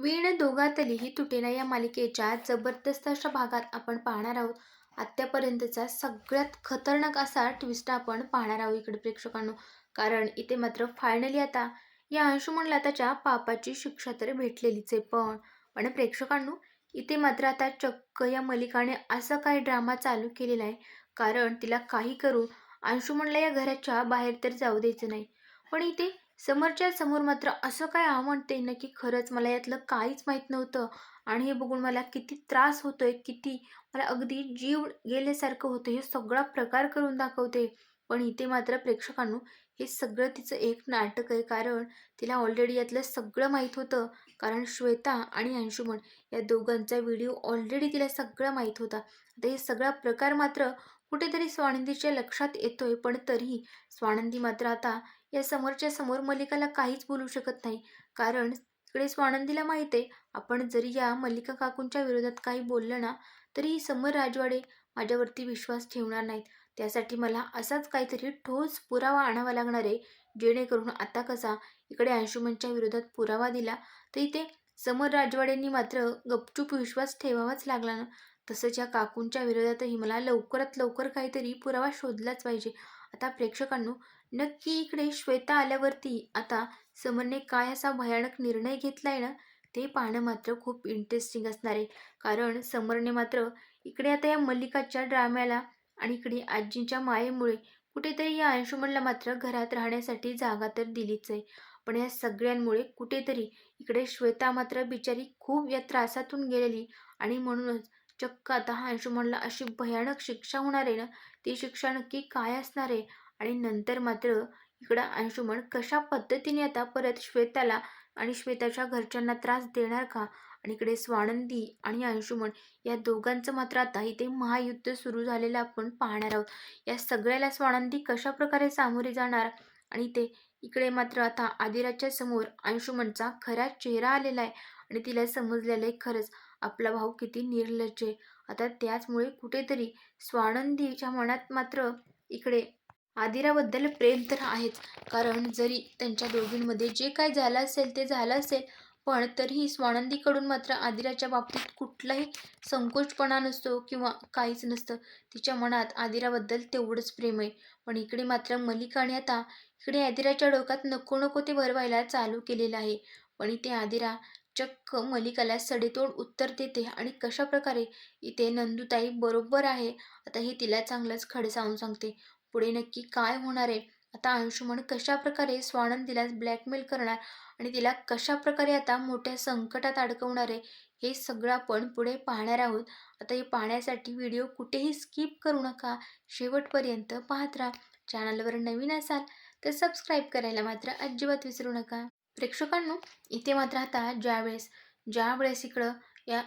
वीण दोघातलीही तुटेना या मालिकेच्या जबरदस्त अशा भागात आपण पाहणार आहोत. आत्तापर्यंतचा सगळ्यात खतरनाक असा ट्विस्ट आपण पाहणार आहोत इकडे प्रेक्षकांनो. कारण इथे मात्र फायनली आता या अंशुमनला त्याच्या पापाची शिक्षा तर भेटलेलीच आहे. पण प्रेक्षकांनो, इथे मात्र आता चक्क या मलिकाने असं काय ड्रामा चालू केलेला आहे. कारण तिला काही करून अंशुमनला या घराच्या बाहेर तर जाऊ द्यायचं नाही. पण इथे समोरच्या समोर मात्र असं काय म्हणते ना, की खरंच मला यातलं काहीच माहीत नव्हतं आणि हे बघून मला किती त्रास होतोय, किती मला अगदी जीव गेल्यासारखं होतं. हे सगळा प्रकार करून दाखवते. पण इथे मात्र प्रेक्षकांनो, हे सगळं तिचं एक नाटक आहे. कारण तिला ऑलरेडी यातलं सगळं माहीत होतं. कारण श्वेता आणि अंशुमन या दोघांचा व्हिडिओ ऑलरेडी तिला सगळं माहीत होता. आता हे सगळा प्रकार मात्र कुठेतरी स्वानंदीच्या लक्षात येतोय. पण तरीही स्वानंदी मात्र आता या समोरच्या समोर मल्लिकाला काहीच बोलू शकत नाही. कारण इकडे स्वानंदीला माहीत आहे, आपण जरी या मल्लिका काकूंच्या विरोधात काही बोललं ना, तरी समर राजवाडे माझ्यावरती विश्वास ठेवणार नाहीत. त्यासाठी मला असाच काहीतरी ठोस पुरावा आणावा लागणार आहे. जेणेकरून आता कसा इकडे अंशुमनच्या विरोधात पुरावा दिला, तर इथे समर राजवाडेंनी मात्र गपचूप विश्वास ठेवावाच लागला ना. तसंच या काकूंच्या विरोधातही मला लवकरात लवकर काहीतरी पुरावा शोधलाच पाहिजे. आता प्रेक्षकांनो, नक्की इकडे श्वेता आल्यावरती आता समरने काय असा भयानक निर्णय घेतलाय ना, ते पाहणं मात्र खूप इंटरेस्टिंग असणार आहे. कारण समरने मात्र इकडे आता या मल्लिकाच्या ड्राम्याला आणि इकडे आजींच्या मायेमुळे कुठेतरी या अंशुमनला मात्र घरात राहण्यासाठी जागा तर दिलीच आहे. पण या सगळ्यांमुळे कुठेतरी इकडे श्वेता मात्र बिचारी खूप या त्रासातून गेलेली आणि म्हणूनच चक्क आता हा अंशुमनला अशी भयानक शिक्षा होणार आहे ना, ती शिक्षा नक्की काय असणार आहे आणि नंतर मात्र इकडं अंशुमन कशा पद्धतीने आता परत श्वेताला आणि श्वेताच्या घरच्यांना त्रास देणार का? आणि इकडे स्वानंदी आणि अंशुमन या दोघांचं मात्र आता इथे महायुद्ध सुरू झालेलं आपण पाहणार आहोत. या सगळ्याला स्वानंदी कशाप्रकारे सामोरे जाणार आणि ते इकडे मात्र आता आदिराजच्या समोर अंशुमनचा खरा चेहरा आलेला आहे आणि तिला समजलेलं आहे खरंच आपला भाऊ किती निर्लज्ज आहे. आता त्याचमुळे कुठेतरी स्वानंदीच्या मनात मात्र इकडे आदिराबद्दल प्रेम तर आहेच. कारण जरी त्यांच्या दोघींमध्ये जे काही झालं असेल ते झालं असेल, पण तरीही स्वानंदीकडून मात्र आदिराच्या बाबतीत कुठलाही संकोचपणा नसतो किंवा काहीच नसतं. तिच्या मनात आदिराबद्दल तेवढंच प्रेम आहे. पण इकडे मात्र मल्लिकाने आता इकडे आदिराच्या डोक्यात नको नको ते भरवायला चालू केलेलं आहे. पण इथे आदिरा चक्क मल्लिकाला सडेतोड उत्तर देते आणि कशाप्रकारे इथे नंदुताई बरोबर आहे, आता हे तिला चांगलंच खडसावून सांगते. पुढे नक्की काय होणार आहे? आता अंशुमन कशाप्रकारे स्वानंदीला ब्लॅकमेल करणार आणि तिला कशाप्रकारे आता मोठ्या संकटात अडकवणार आहे, हे सगळं आपण पुढे पाहणार आहोत. आता हे पाहण्यासाठी व्हिडिओ कुठेही स्किप करू नका. शेवटपर्यंत पाहत राहा. चॅनलवर नवीन असाल तर सबस्क्राईब करायला मात्र अजिबात विसरू नका. प्रेक्षकांनो, इथे मात्र आता ज्यावेळेस इकडं या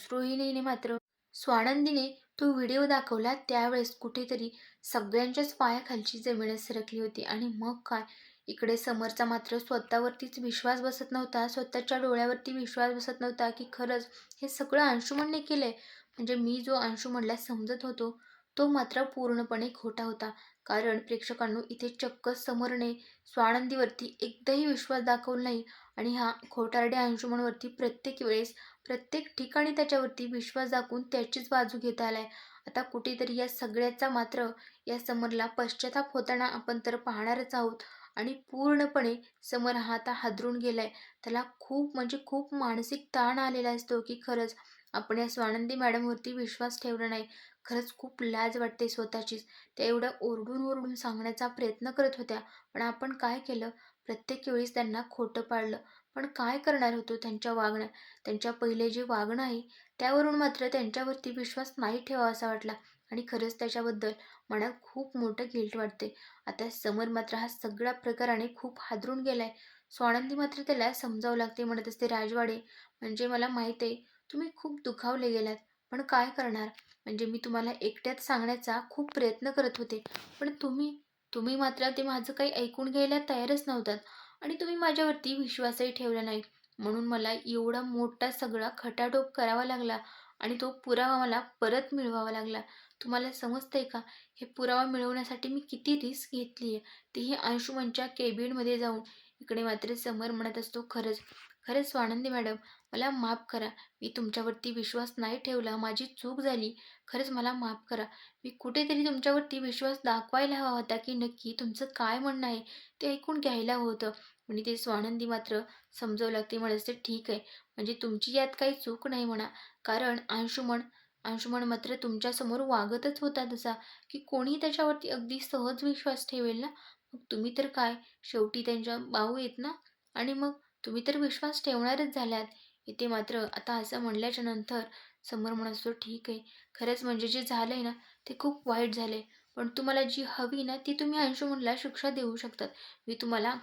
रोहिणीने मात्र स्वानंदीने तो व्हिडिओ दाखवला, त्यावेळेस कुठेतरी सगळ्यांच्याच पायाखालची जमीनच सरकली होती. आणि मग काय, इकडे समरचा मात्र स्वतःवरतीच विश्वास बसत नव्हता, स्वतःच्या डोळ्यावरती विश्वास बसत नव्हता, की खरंच हे सगळं अंशुमनने केलंय. म्हणजे मी जो अंशुमनला समजत होतो तो मात्र पूर्णपणे खोटा होता. कारण प्रेक्षकांनो, इथे चक्क समरने स्वानंदीवरती एकदाही विश्वास दाखवला नाही आणि हा खोटारड्या अंशुमनवरती प्रत्येक वेळेस प्रत्येक ठिकाणी त्याच्यावरती विश्वास दाखवून त्याचीच बाजू घेता आलाय. आता कुठेतरी या सगळ्याचा मात्र या समरला पश्चाताप होताना आपण तर पाहणारच आहोत. आणि पूर्णपणे समर हा आता हादरून गेलाय. त्याला खूप म्हणजे खूप मानसिक ताण आलेला असतो, की खरंच आपण या स्वानंदी मॅडमवरती विश्वास ठेवला नाही. खरंच खूप लाज वाटते स्वतःचीच. त्या एवढ्या ओरडून ओरडून सांगण्याचा प्रयत्न करत होत्या, पण आपण काय केलं, प्रत्येक वेळेस त्यांना खोटं पाडलं. पण काय करणार होतो त्यांच्या वागण्यात, त्यांच्या पहिले जे वागणं आहे त्यावरून मात्र त्यांच्यावरती विश्वास नाही ठेवावासा वाटला. आणि खरंच त्याच्याबद्दल मनात खूप मोठं गिल्ट वाटते. आता समर मात्र हा सगळ्या प्रकाराने खूप हादरून गेलाय. स्वानंदी मात्र त्याला समजावं लागते, म्हणत असते, राजवाडे म्हणजे मला माहीत आहे तुम्ही खूप दुखावले गेलात, पण काय करणार. म्हणजे मी तुम्हाला एकट्यात सांगण्याचा खूप प्रयत्न करत होते, पण तुम्ही तुम्ही मात्र ते माझं काही ऐकून घ्यायला तयारच नव्हतात आणि तुम्ही माझ्यावरती विश्वासही ठेवला नाही. म्हणून मला एवढा मोठा सगळा खटाटोप करावा लागला आणि तो पुरावा मला परत मिळवावा लागला. तुम्हाला समजतंय का? हे पुरावा मिळवण्यासाठी मी किती रिस्क घेतली आहे, तेही अंशुमनच्या केबिनमध्ये जाऊन. इकडे मात्र समर म्हणत असतो, खरंच खरंच स्वानंदी मॅडम, मला माफ करा. मी तुमच्यावरती विश्वास नाही ठेवला. माझी चूक झाली. खरंच मला माफ करा. मी कुठेतरी तुमच्यावरती विश्वास दाखवायला हवा होता, की नक्की तुमचं काय म्हणणं आहे ते ऐकून घ्यायला हवं होतं. आणि ते स्वानंदी मात्र समजावू लागते. म्हणायचे, "ठीक आहे, म्हणजे तुमची यात काही चूक नाही म्हणा." कारण अंशुमन मात्र तुमच्यासमोर वागतच होता तसा, की कोणी त्याच्यावरती अगदी सहज विश्वास ठेवेल ना. मग तुम्ही तर काय, शेवटी त्यांच्या भाऊ आहेत ना. आणि मग तुम्ही तर विश्वास ठेवणारच झाल्यात. इथे मात्र आता असं म्हणल्याच्या नंतर समोर म्हणत असतो, "ठीक आहे, खरंच म्हणजे जे झालंय ना, ते खूप वाईट झालंय. पण तुम्हाला जी हवी ना, ती तुम्ही अंशुमनला शिक्षा देऊ शकतात. मी तुम्हाला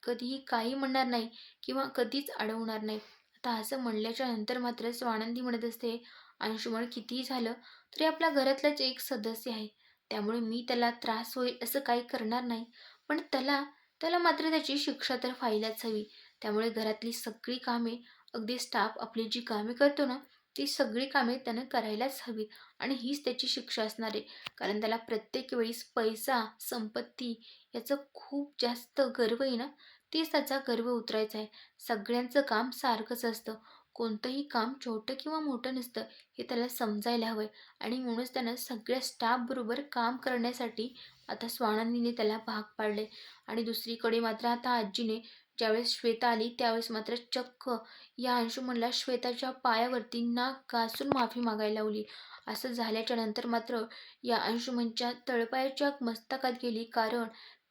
कधीही काही म्हणणार नाही किंवा कधीच अडवणार नाही." आता असं म्हणल्याच्या नंतर मात्र स्वानंदी म्हणत असते, "अंशुमन कितीही झालं तरी आपल्या घरातलाच एक सदस्य आहे. त्यामुळे मी त्याला त्रास होईल असं काही करणार नाही. पण त्याला त्याला मात्र त्याची शिक्षा तर व्हायलाच हवी. त्यामुळे घरातली सगळी कामे, अगदी स्टाफ आपली जी कामे करतो ना, ती सगळी कामे त्यानं करायलाच हवीत आणि हीच त्याची शिक्षा असणार आहे. कारण त्याला प्रत्येक वेळेस पैसा, संपत्ती याचं खूप जास्त गर्व आहे ना, तेच त्याचा गर्व उतरायचा आहे. सगळ्यांचं काम सारखंच असतं. कोणतंही काम छोटं किंवा मोठं नसतं, हे त्याला समजायला हवं आणि म्हणूनच त्यानं सगळ्या स्टाफबरोबर काम करण्यासाठी आता स्वानंदीने त्याला भाग पाडले. आणि दुसरीकडे मात्र आता आजीने ज्यावेळेस श्वेता आली त्यावेळेस मात्र चक्क या अंशुमनला श्वेताच्या पायावरती नाक घासून माफी मागायला लावली. असं झाल्याच्या नंतर मात्र या अंशुमनच्या तळपायाच्या मस्तकात गेली, कारण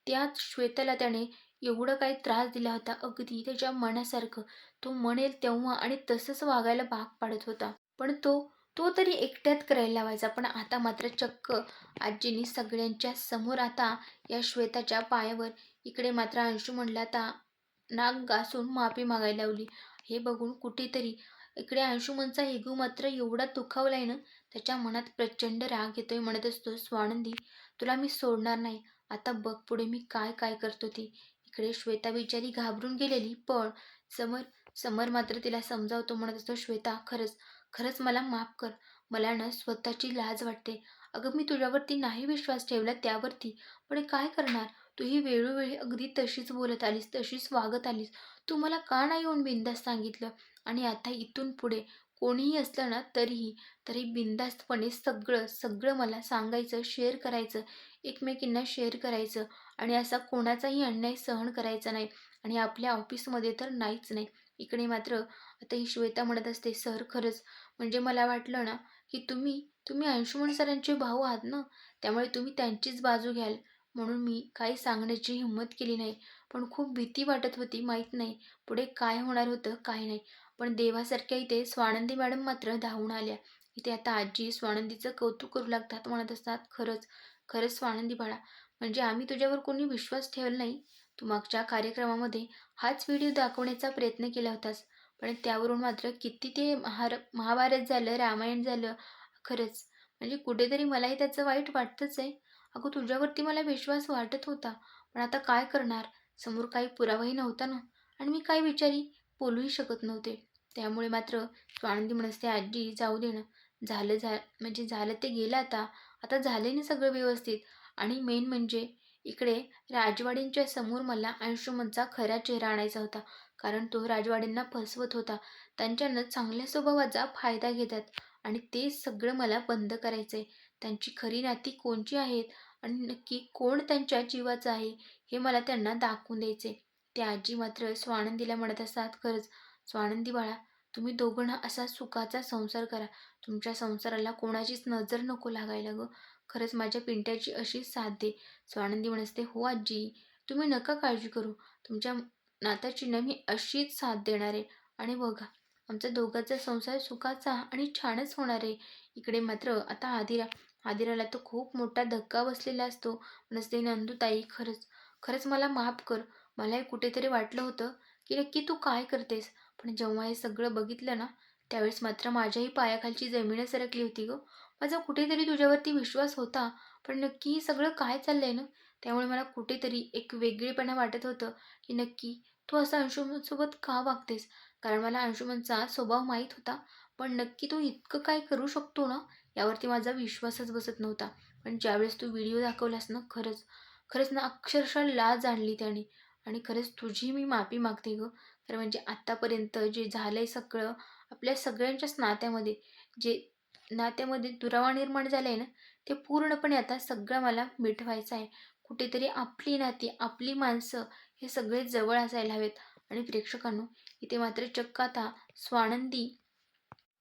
त्यात श्वेताला त्याने एवढं काही त्रास दिला होता, अगदी त्याच्या मनासारखं. तो म्हणेल तेव्हा आणि तसंच वागायला भाग पाडत होता. पण तो तो तरी एकट्यात करायला लावायचा. पण आता मात्र चक्क आजीने सगळ्यांच्या समोर आता या श्वेताच्या पायावर, इकडे मात्र अंशुमनला आता नाक घासून माफी मागायला लावली. हे बघून कुठेतरी इकडे अंशुमनचा इगो मात्र एवढा दुखावलाय ना, त्याच्या मनात प्रचंड राग येतोय. म्हणत असतो, "स्वानंदी, तुला मी सोडणार नाही. आता बघ पुढे मी काय काय करतो ते." इकडे श्वेता बिचारी घाबरून गेलेली, पण समर समर मात्र तिला समजावतो. म्हणत असतो, "श्वेता, खरंच खरंच मला माफ कर. मला ना स्वतःची लाज वाटते. अगं मी तुझ्यावरती नाही विश्वास ठेवला त्यावरती, पण काय करणार? तू ही वेळोवेळी अगदी तशीच बोलत आलीस, तशीच वागत आलीस. तू मला का नाही येऊन बिनधास्त सांगितलं? आणि आता इथून पुढे कोणीही असलं ना तरी बिनधास्तपणे सगळं, सगळं मला सांगायचं, शेअर करायचं, एकमेकींना शेअर करायचं आणि असा कोणाचाही अन्याय सहन करायचा नाही आणि आपल्या ऑफिसमध्ये तर नाहीच नाही." इकडे मात्र आता ही श्वेता म्हणत असते, "सर खरंच म्हणजे मला वाटलं ना, की तुम्ही तुम्ही अंशुमन सरांचे भाऊ आहात ना, त्यामुळे तुम्ही त्यांचीच बाजू घ्याल. म्हणून मी काही सांगण्याची हिंमत केली नाही. पण खूप भीती वाटत होती, माहीत नाही पुढे काय होणार होतं, काय नाही." पण देवासारख्या इथे स्वानंदी मॅडम मात्र धावून आल्या. इथे आता आजी स्वानंदीचं कौतुक करू लागतात. म्हणत असतात, "खरंच, खरंच स्वानंदी बाळा, म्हणजे आम्ही तुझ्यावर कोणी विश्वास ठेवला नाही. तू मागच्या कार्यक्रमामध्ये हाच व्हिडिओ दाखवण्याचा प्रयत्न केला होतास. पण त्यावरून मात्र किती ते महाभारत झालं, रामायण झालं. खरंच म्हणजे कुठेतरी मलाही त्याचं वाईट वाटतंच आहे. अगं तुझ्यावरती मला विश्वास वाटत होता, पण आता काय करणार? समोर काही पुरावाही नव्हता ना आणि मी काही बिचारी बोलूही शकत नव्हते. त्यामुळे मात्र स्वानंदी म्हणते, "आजी जाऊ दे ना. म्हणजे झालं ते गेलं आता. आता झाले ना सगळं व्यवस्थित." आणि मेन म्हणजे इकडे राजवाडींच्या समोर मला अंशुमनचा खरा चेहरा आणायचा होता. कारण तो राजवाडींना फसवत होता. त्यांच्यानं चांगल्या स्वभावाचा फायदा घेतात आणि ते सगळं मला बंद करायचं आहे. त्यांची खरी नाती कोणची आहेत आणि नक्की कोण त्यांच्या जीवाचं आहे, हे मला त्यांना दाखवून द्यायचे." ते आजी मात्र स्वानंदीला म्हणत असतात, "खरंच स्वानंदी बाळा, तुम्ही दोघं ना असा सुखाचा संसार करा. तुमच्या संसाराला कोणाचीच नजर नको लागायला गं. खरंच माझ्या पिंट्याची अशीच साथ दे." स्वानंदी म्हणत, "हो आजी, तुम्ही नका काळजी करू. तुमच्या नाताची ना मी अशीच साथ देणार आहे आणि बघा आमचा दोघांचा संसार सुखाचा आणि छानच होणार आहे." इकडे मात्र आता आदिराला तर खूप मोठा धक्का बसलेला असतो. नसते, "नंदूताई खरंच, खरंच मला माफ कर. मलाही कुठेतरी वाटलं होतं, की नक्की तू काय करतेस? पण जेव्हा हे सगळं बघितलं ना, त्यावेळेस मात्र माझ्याही पायाखालची जमीनच सरकली होती गं. माझा कुठेतरी तुझ्यावरती विश्वास होता, पण नक्की हे सगळं काय चाललंय ना, त्यामुळे मला कुठेतरी एक वेगळेपणा वाटत होतं, की नक्की तू असं अंशुमनसोबत का वागतेस? कारण मला अंशुमनचा स्वभाव माहीत होता, पण नक्की तो इतकं काय करू शकतो ना, यावरती माझा विश्वासच बसत नव्हता. पण ज्यावेळेस तू व्हिडिओ दाखवलास ना, खरंच, खरंच ना अक्षरशः लाज आणली त्याने आणि खरंच तुझी मी माफी मागते गं. तर म्हणजे आत्तापर्यंत जे झालंय सगळं आपल्या सगळ्यांच्याच जे नात्यामध्ये दुरावा निर्माण झाला आहे ना, ते पूर्णपणे आता सगळं मला मिटवायचं आहे. कुठेतरी आपली नाती, आपली माणसं हे सगळे जवळ असायला हवेत. आणि प्रेक्षकांनो, इथे मात्र चक्क आता स्वानंदी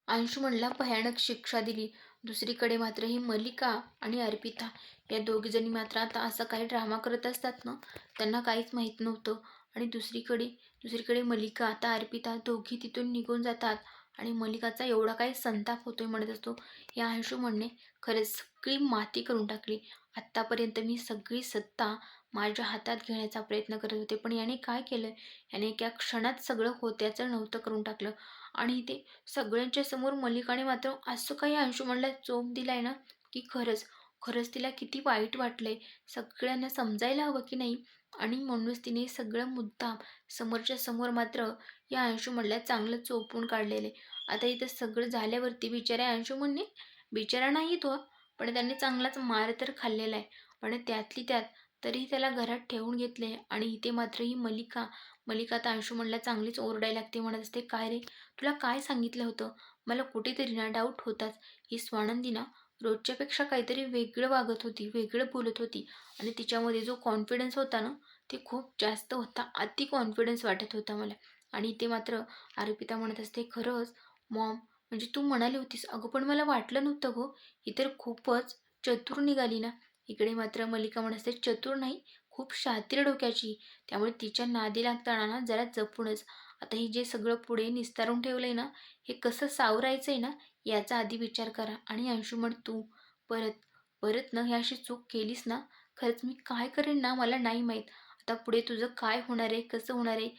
अंशुमनला भयानक शिक्षा दिली. दुसरीकडे मात्र ही मल्लिका आणि अर्पिता या दोघीजणी मात्र आता असा काही ड्रामा करत असतात ना, त्यांना काहीच माहीत नव्हतं. आणि दुसरीकडे दुसरीकडे मल्लिका आता अर्पिता दोघी तिथून निघून जातात. आणि मल्लिकाचा एवढा काही संताप होतोय म्हणत असतो, या अंशुमनने खरंच सगळी माती करून टाकली. आत्तापर्यंत मी सगळी सत्ता माझ्या हातात घेण्याचा प्रयत्न करत होते, पण याने काय केलं, याने एका क्षणात सगळं होत्याचं नव्हतं करून टाकलं. आणि ते सगळ्यांच्या समोर मल्लिकाने मात्र असं काही अंशुमनला चोप दिलाय ना, की खरंच खरंच तिला किती वाईट वाटलंय. सगळ्यांना समजायला हवं की नाही. आणि म्हणूनच तिने सगळं मुद्दाम समोरच्या समोर मात्र या अंशुमनला चांगलं चोपून काढलेले. आता इथं सगळं झाल्यावरती बिचाऱ्या अंशुमनने, बिचारा नाही तो, पण त्याने चांगलाच मार तर खाल्लेला आहे. पण त्यातली त्यात तरीही त्याला घरात ठेवून घेतले. आणि इथे मात्र ही मल्लिका तर अंशुमनला चांगलीच ओरडायला लागते, म्हणत असते, काय रे, तुला काय सांगितलं होतं? मला कुठेतरी ना डाऊट होताच. ही स्वानंदी ना रोजच्यापेक्षा काहीतरी वेगळं वागत होती, वेगळं बोलत होती. आणि तिच्यामध्ये जो कॉन्फिडन्स होता ना, ते खूप जास्त होता. अति कॉन्फिडन्स वाटत होता मला. आणि ते मात्र अर्पिता म्हणत असते, खरंच मॉम, म्हणजे तू म्हणाली होतीस, अगं पण मला वाटलं नव्हतं गं, ही तर खूपच चतुर निघाली ना. इकडे मात्र मल्लिका म्हणत असते, चतुर नाही, खूप शातीर डोक्याची. त्यामुळे तिच्या नादी लागताना ना जरा जपूनच. आता ही जे सगळं पुढे निस्तारून ठेवलंय ना, हे कसं सावरायचंय ना, याचा आधी विचार करा. आणि अंशुमन, तू परत परत ना ही अशी चूक केलीस ना, खरंच मी काय करेन ना मला नाही माहीत. आता पुढे तुझं काय होणार आहे, कसं होणार आहे,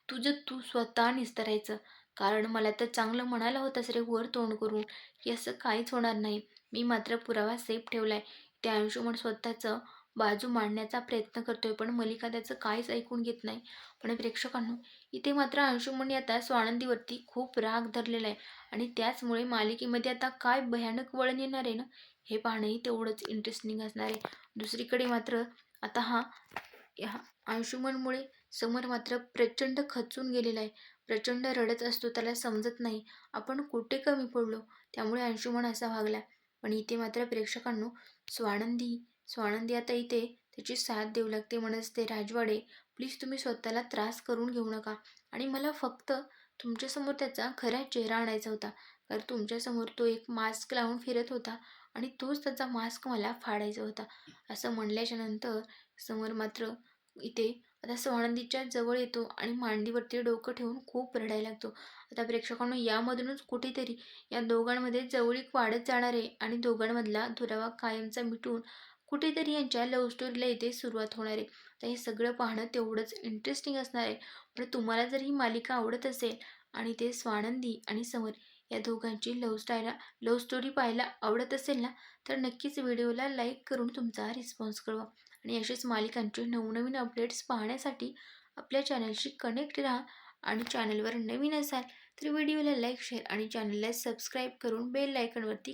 तुझं तू स्वतः निस्तरायचं. कारण मला तर चांगलं म्हणाला होतास रे वर तोंड करून, की असं काहीच होणार नाही. मी मात्र पुरावा सेफ ठेवलाय. त्या अंशुमन स्वतःचं बाजू मांडण्याचा प्रयत्न करतोय, पण मल्लिका त्याचं काहीच ऐकून घेत नाही. पण प्रेक्षकांनो, इथे मात्र अंशुमनने आता स्वानंदीवरती खूप राग धरलेला आहे. आणि त्याचमुळे मालिकेमध्ये आता काय भयानक वळण येणार आहे ना, हे पाहणंही तेवढंच इंटरेस्टिंग असणार आहे. दुसरीकडे मात्र आता ह्या अंशुमनमुळे समर मात्र प्रचंड खचून गेलेला आहे. प्रचंड रडत असतो, त्याला समजत नाही आपण कुठे कमी पडलो. त्यामुळे अंशुमन असा वागला. पण इथे मात्र प्रेक्षकांनो, स्वानंदी स्वानंदी आता इथे त्याची साथ देऊ लागते. म्हणत असते, राजवाडे, प्लीज तुम्ही स्वतःला त्रास करून घेऊ नका. आणि मला फक्त तुमच्यासमोर त्याचा खरा चेहरा आणायचा होता. कारण तुमच्यासमोर तो एक मास्क लावून फिरत होता आणि तोच त्याचा मास्क मला फाडायचा होता. असं म्हणल्याच्या नंतर समर मात्र इथे आता स्वानंदीच्या जवळ येतो आणि मांडीवरती डोकं ठेवून खूप रडायला लागतो. आता प्रेक्षकांनो, यामधूनच कुठेतरी या दोघांमध्ये जवळीक वाढत जाणार आहे. आणि दोघांमधला दुरावा कायमचा मिटून कुठेतरी यांच्या लव्ह स्टोरीला इथे सुरुवात होणार आहे. तर हे सगळं पाहणं तेवढंच इंटरेस्टिंग असणार आहे. पण तुम्हाला जर ही मालिका आवडत असेल आणि ते स्वानंदी आणि समर या दोघांची लव्ह स्टोरी पाहायला आवडत असेल ना, तर नक्कीच व्हिडिओला लाईक करून तुमचा रिस्पॉन्स कळवा. आणि असेच मालिकांचे नवनवीन अपडेट्स पाहण्यासाठी आपल्या चॅनलशी कनेक्ट राहा. आणि चॅनलवर नवीन असाल तर व्हिडिओला लाईक, शेअर आणि चॅनलला सबस्क्राईब करून बेल आयकॉनवरती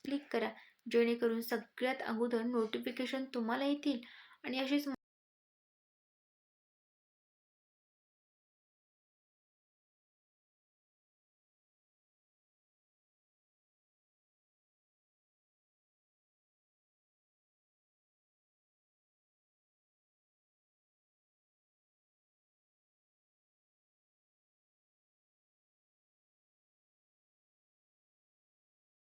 क्लिक करा, जेणेकरून सगळ्यात अगोदर नोटिफिकेशन तुम्हाला येतील. आणि अशीच